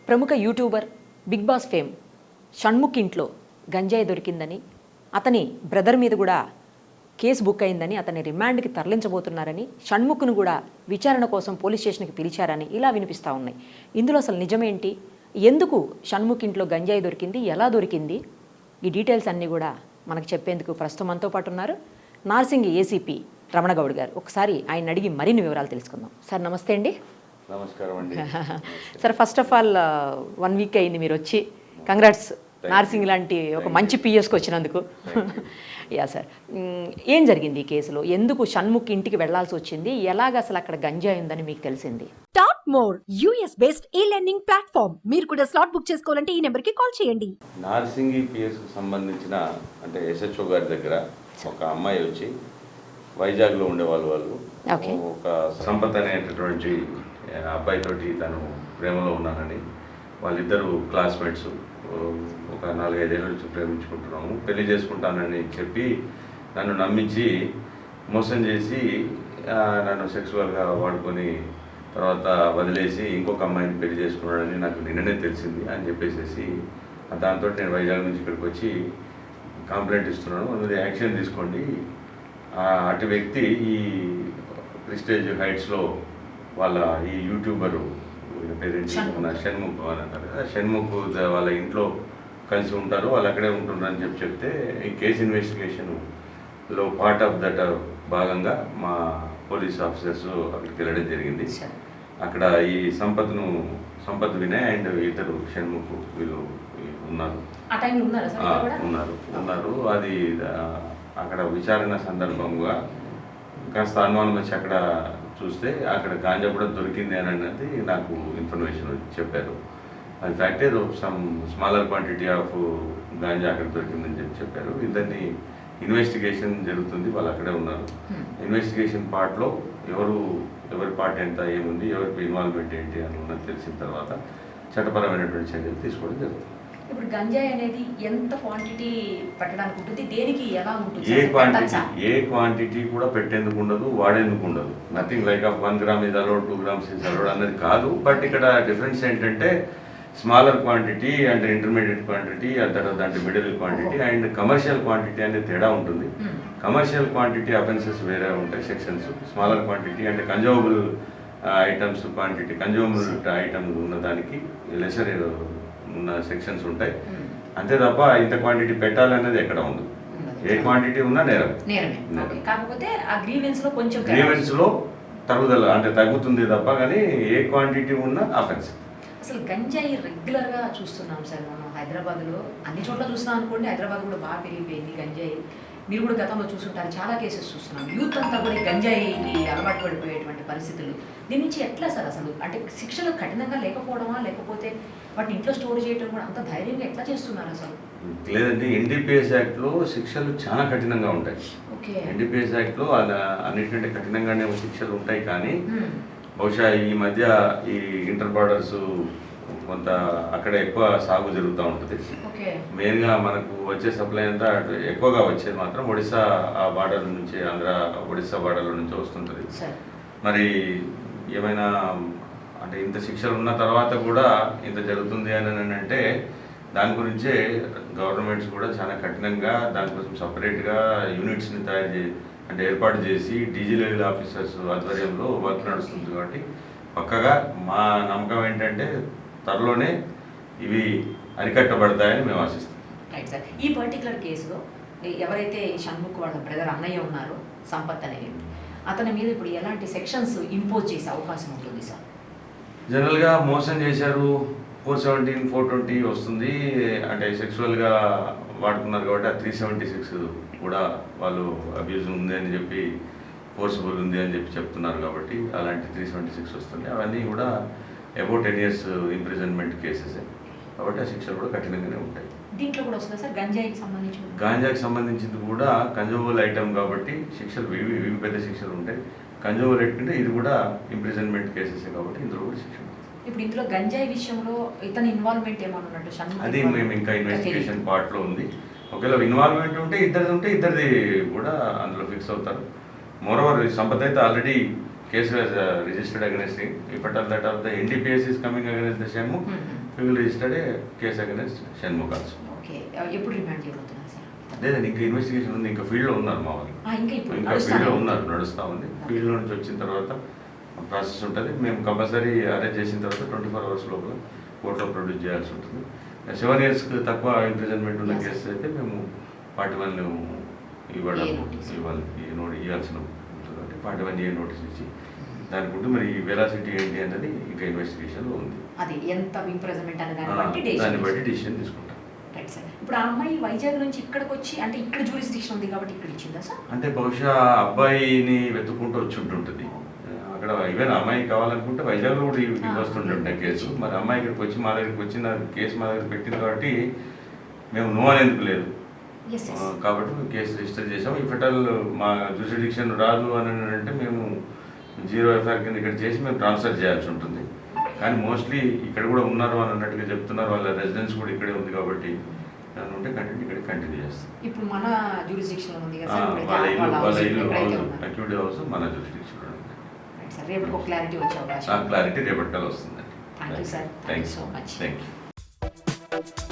ప్రముఖ YouTuber Bigg Boss fame Shanmukh ఇంట్లో గంజాయి దొరికిందని, అతని బ్రదర్ మీద కూడా కేసు బుక్ అయిందని, అతని రిమాండ్కి తరలించబోతున్నారని, షణ్ముఖ్ను కూడా విచారణ కోసం పోలీస్ స్టేషన్కి పిలిచారని ఇలా వినిపిస్తూ ఉన్నాయి. ఇందులో అసలు నిజమేంటి, ఎందుకు షణ్ముఖ్ ఇంట్లో గంజాయి దొరికింది, ఎలా దొరికింది, ఈ డీటెయిల్స్ అన్నీ కూడా మనకు చెప్పేందుకు ప్రస్తుతం మనతో పాటు ఉన్నారు నార్సింగి ఏసీపీ రమణగౌడ్ గారు. ఒకసారి ఆయన అడిగి మరిన్ని వివరాలు తెలుసుకుందాం. సార్ నమస్తే అండి. నమస్కారం అండి. Sir first of all 1 week అయింది మీరు వచ్చి, కంగ్రాట్స్ నార్సింగ్ లాంటి ఒక మంచి పిఎస్కి వచ్చినందుకు. యా సార్, ఏం జరిగింది ఈ కేసులో, ఎందుకు షణ్ముఖ్ ఇంటికి వెళ్లాల్సి వచ్చింది, ఎలాగ అసలు అక్కడ గంజాయి ఉందని మీకు తెలిసింది? Top more US based e-learning platform. మీరు కూడా స్లాట్ బుక్ చేసుకోవాలంటే ఈ నెంబర్ కి కాల్ చేయండి. నార్సింగి పిఎస్ కు సంబంధించిన అంటే SHO గారి దగ్గర ఒక అమ్మాయి వచ్చి, వైజాగ్లో ఉండేవాళ్ళు వాళ్ళు, ఒక సంపత్ అనేటటువంటి అబ్బాయితోటి తను ప్రేమలో ఉన్నానని, వాళ్ళిద్దరూ క్లాస్మేట్స్, ఒక 4-5 ఏళ్ళ నుంచి ప్రేమించుకుంటున్నాము, పెళ్లి చేసుకుంటానని చెప్పి నన్ను నమ్మించి మోసం చేసి నన్ను సెక్సువల్గా వాడుకొని తర్వాత వదిలేసి ఇంకొక అమ్మాయిని పెళ్లి చేసుకున్నాడని నాకు నిన్ననే తెలిసింది అని చెప్పేసి, దాంతో నేను వైజాగ్ నుంచి ఇక్కడికి వచ్చి కంప్లైంట్ ఇస్తున్నాను, అందులో యాక్షన్ తీసుకోండి. అటు వ్యక్తి ఈ ప్రిస్టేజ్ హైట్స్లో వాళ్ళ ఈ యూట్యూబరు పేరెంట్స్ షణ్ముఖ్ అని అంటారు కదా, షణ్ముఖ్ వాళ్ళ ఇంట్లో కలిసి ఉంటారు, వాళ్ళు అక్కడే ఉంటున్నారని చెప్తే ఈ కేసు ఇన్వెస్టిగేషన్లో పార్ట్ ఆఫ్ దట్ భాగంగా మా పోలీస్ ఆఫీసర్స్ అక్కడికి వెళ్ళడం జరిగింది. అక్కడ ఈ సంపత్ వినయ్ అండ్ ఇద్దరు షణ్ముఖ్ వీళ్ళు ఉన్నారు. అది అక్కడ విచారణ సందర్భంగా కాస్త అనుమానం వచ్చి అక్కడ చూస్తే అక్కడ గాంజా కూడా దొరికింది అని అన్నది నాకు ఇన్ఫర్మేషన్ చెప్పారు. అది ఫ్యాక్ట్ ఏదో some smaller quantity of ganja అక్కడ దొరికిందని చెప్పారు. ఇద్దరిని ఇన్వెస్టిగేషన్ జరుగుతుంది, వాళ్ళు అక్కడే ఉన్నారు. ఇన్వెస్టిగేషన్ పార్ట్లో ఎవరి పార్ట్ ఎంత, ఏముంది, ఎవరికి ఇన్వాల్వ్మెంట్ ఏంటి అని ఉన్నది తెలిసిన తర్వాత చట్టపరమైనటువంటి చర్యలు తీసుకోవడం జరుగుతుంది. ఇప్పుడు గంజాయి అనేది ఎంత క్వాంటిటీ పెట్టడానికి ఉంటుంది, దేనికి ఎలా ఉంటుంది? ఏ క్వాంటిటీ కూడా పెట్టేందుకు ఉండదు, వాడేందుకు ఉండదు. నథింగ్ లైక్ ఆఫ్ 1 గ్రామ్ ఇది అలౌడ్, 2 గ్రామ్స్ ఇది అలౌడ్ అన్నది కాదు. బట్ ఇక్కడ డిఫరెన్స్ ఏంటంటే స్మాలర్ క్వాంటిటీ అంటే ఇంటర్మీడియట్ క్వాంటిటీ, దాంట్లో middle quantity and commercial quantity అనేది తేడా ఉంటుంది. కమర్షియల్ క్వాంటిటీ అఫెన్సెస్ వేరే ఉంటాయి సెక్షన్స్. స్మాలర్ క్వాంటిటీ అంటే consumable items quantity, consumable items ఉన్న దానికి లెసర్ ఉన్న సెక్షన్స్ ఉంటాయి. అంతే తప్ప ఇంత క్వాంటిటీ పెట్టాలనేది ఎక్కడ ఉంది. ఏ క్వాంటిటీ ఉన్నా నేరం. గ్రీవెన్స్ లో తరుగుదల అంటే తగ్గుతుంది తప్ప, కానీ ఏ క్వాంటిటీ ఉన్నా అఫెన్స్. అసలు గంజాయి రెగ్యులర్ గా చూస్తున్నాం సార్, మనం హైదరాబాద్ లో అన్ని చోట్ల చూస్తున్నాం అనుకోండి. హైదరాబాద్ కూడా బాగా పెరిగిపోయింది గంజాయి. మీరు కూడా గతంలో చూస్తుంటారు, చాలా కేసెస్ చూస్తున్నాం. యూత్ అంతా కూడా గంజాయికి అలవాటు పడిపోయేటువంటి పరిస్థితులు. దీని నుంచి ఎట్లా సార్ అసలు, అంటే శిక్షలు కఠినంగా లేకపోవడమా, లేకపోతే వాటిని ఇంట్లో స్టోర్ చేయడం కూడా అంత ధైర్యంగా ఎట్లా చేస్తున్నారు అసలు? లేదండి, NDPS యాక్ట్లో శిక్షలు చాలా కఠినంగా ఉంటాయి. NDPS యాక్ట్లో అన్నిటికంటే కఠినంగానే శిక్షలు ఉంటాయి. కానీ బహుశా ఈ మధ్య ఈ ఇంటర్ బార్డర్స్ కొంత అక్కడ ఎక్కువ సాగు జరుగుతూ ఉంటుంది. మెయిన్గా మనకు వచ్చే సప్లై అంతా ఎక్కువగా వచ్చేది మాత్రం ఒడిశా ఆ బార్డర్ నుంచి, ఆంధ్ర ఒడిశా బార్డర్ల నుంచి వస్తుంటుంది. మరి ఏమైనా అంటే ఇంత శిక్షలు ఉన్న తర్వాత కూడా ఇంత జరుగుతుంది అని అంటే దాని గురించే గవర్నమెంట్స్ కూడా చాలా కఠినంగా దానికోసం సపరేట్గా యూనిట్స్ని అంటే ఏర్పాటు చేసి డీజీ లెవెల్ ఆఫీసర్స్ ఆధ్వర్యంలో వర్క్ నడుస్తుంది. కాబట్టి పక్కగా మా నమ్మకం ఏంటంటే త్వరలోనే ఇవి అరికట్టబడతాయని మేము ఆశిస్తాం. రైట్ సార్, ఈ పర్టికులర్ కేసులో ఎవరైతే షణ్ముఖ్ వాళ్ళ బ్రదర్ అన్నయ్య ఉన్నారో సంపత్ అనేది, అతని మీద ఇప్పుడు ఎలాంటి సెక్షన్స్ ఇంపోజ్ చేసే అవకాశం ఉంటుంది సార్? జనరల్గా మోసం చేశారు 417, 420 వస్తుంది. అంటే సెక్సువల్గా వాడుకున్నారు కాబట్టి ఆ 376 కూడా వాళ్ళు అబ్యూజ్ ఉంది అని చెప్పి, ఫోర్స్ఫుల్ ఉంది అని చెప్పి చెప్తున్నారు కాబట్టి అలాంటి 376 వస్తుంది. అవన్నీ కూడా అబౌట్ 10 years ఇంప్రిజన్మెంట్ కేసెస్ కాబట్టి ఆ శిక్షలు కూడా కఠినంగానే ఉంటాయి. దీంట్లో కూడా వస్తుంది సార్ గాంజాకి సంబంధించింది కూడా కన్జ్యూమబుల్ ఐటమ్ కాబట్టి శిక్షలు ఇవి పెద్ద శిక్షలు ఉంటాయి. కన్జ్యూమబుల్ ఐటమ్ ఇది కూడా ఇంప్రిజన్మెంట్ కేసెస్ కాబట్టి ఇందులో కూడా శిక్ష. ఇప్పుడు ఇందులో గంజాయి విషయంలో ఇతని ఇన్వాల్వ్మెంట్ ఏమన్నా ఉన్నట్టు అది మేము ఇంకా ఇన్వెస్టిగేషన్ పార్ట్లో ఉంది. ఒకవేళ ఇన్వాల్వ్మెంట్ ఉంటే ఇద్దరిది కూడా అందులో ఫిక్స్ అవుతారు. మోరోవర్ సంపత్ అయితే already case was registered against him. If at all that of the NDPS is coming against the Shemu, will registered case against Shanmukh also. Okay, ఎప్పుడు రిమాండ్ చేయబోతున్నారు సార్? లేదండి, ఇంకా ఇన్వెస్టిగేషన్ ఉంది, ఇంకా ఫీల్డ్లో ఉన్నారు మా వాళ్ళు, ఇంకా ఫీల్డ్లో ఉన్నారు, నడుస్తూ ఉంది. ఫీల్డ్లో నుంచి వచ్చిన తర్వాత ప్రాసెస్ ఉంటుంది. మేము కంపల్సరీ అరెస్ట్ చేసిన తర్వాత 24 hours లోపల కోర్టులో ప్రొడ్యూస్ చేయాల్సి ఉంటుంది. 7 yearsకి తక్కువ ఇంప్రిజన్మెంట్ ఉన్న కేసు అయితే మేము 41 ఇవ్వాల్సిన ఉంటుంది కాబట్టి 41A నోటీస్ ఇచ్చి దానికి ఉంటే మరి వెలాసిటీ ఏంటి అనేది ఇంకా ఇన్వెస్టిగేషన్లో ఉంది. అది ఎంత ఇంప్రెజమెంట్ అనే దాన్ని బట్టి డిసిషన్ తీసుకుంటాం. Right sir. ఇప్పుడు ఆ అమ్మాయి వైజాగ్ నుంచి ఇక్కడికి వచ్చి, అంటే ఇక్కడ జ్యూరిస్డిక్షన్ ఉంది కాబట్టి ఇక్కడ ఇచ్చిందా సార్? అంటే బహుశా అబ్బాయిని వెతుక్కుంటూ వచ్చి ఉంటుంటుంది. అక్కడ ఈవెన్ అమ్మాయి కావాలనుకుంటే వైజాగ్లో కూడా వస్తుంటుంటే కేసు. మరి అమ్మాయి ఇక్కడికి వచ్చి మా దగ్గరికి వచ్చిన కేసు మా దగ్గర పెట్టింది కాబట్టి మేము నో అనేందుకు లేదు. కాబట్టి మేము కేసు రిజిస్టర్ చేసాము. ఈ ఫెటల్ మా జ్యూరిస్డిక్షన్ రాదు అని అంటే మేము 0 FIR కింద ఇక్కడ చేసి మేము ట్రాన్స్ఫర్ చేయాల్సి ఉంటుంది. కానీ మోస్ట్లీ ఇక్కడ కూడా ఉన్నారు అని అన్నట్టుగా చెప్తున్నారు. వాళ్ళ రెసిడెన్స్ కూడా ఇక్కడే ఉంది కాబట్టి దాని ఉంటే కంటిన్యూ ఇక్కడ కంటిన్యూ చేస్తాం. ఇప్పుడు మన జ్యూరిస్డిక్షన్ ఉంది కదా వాళ్ళ ఇల్లు అక్యూడ్ హౌస్ మన జ్యూరిస్డిక్షన్ ఉంది. సార్, రేపు ఒక క్లారిటీ వచ్చే అవకాశం. క్లారిటీ రేపటికల్ వస్తుందండి. Thank you sir, thank you so much. Thank you.